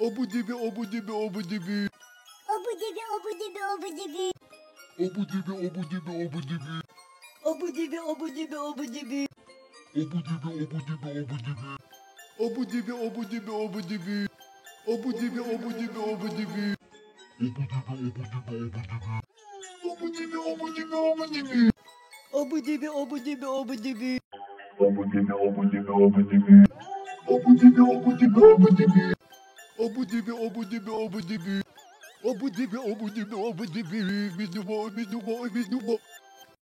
Obudibi obudibi obudibi. Obudibi obudibi obudibi. Obudibi obudibi obudibi. Obudibi obudibi obudibi. Obudibi obudibi obudibi. Obudibi obudibi obudibi. Obudibi obudibi obudibi. Obudibi obudibi obudibi. Obudibi obudibi obudibi. Obudibi obudibi obudibi. Obudibi obudibi obudibi. Obudibi obudibi obudibi. Midubo midubo midubo.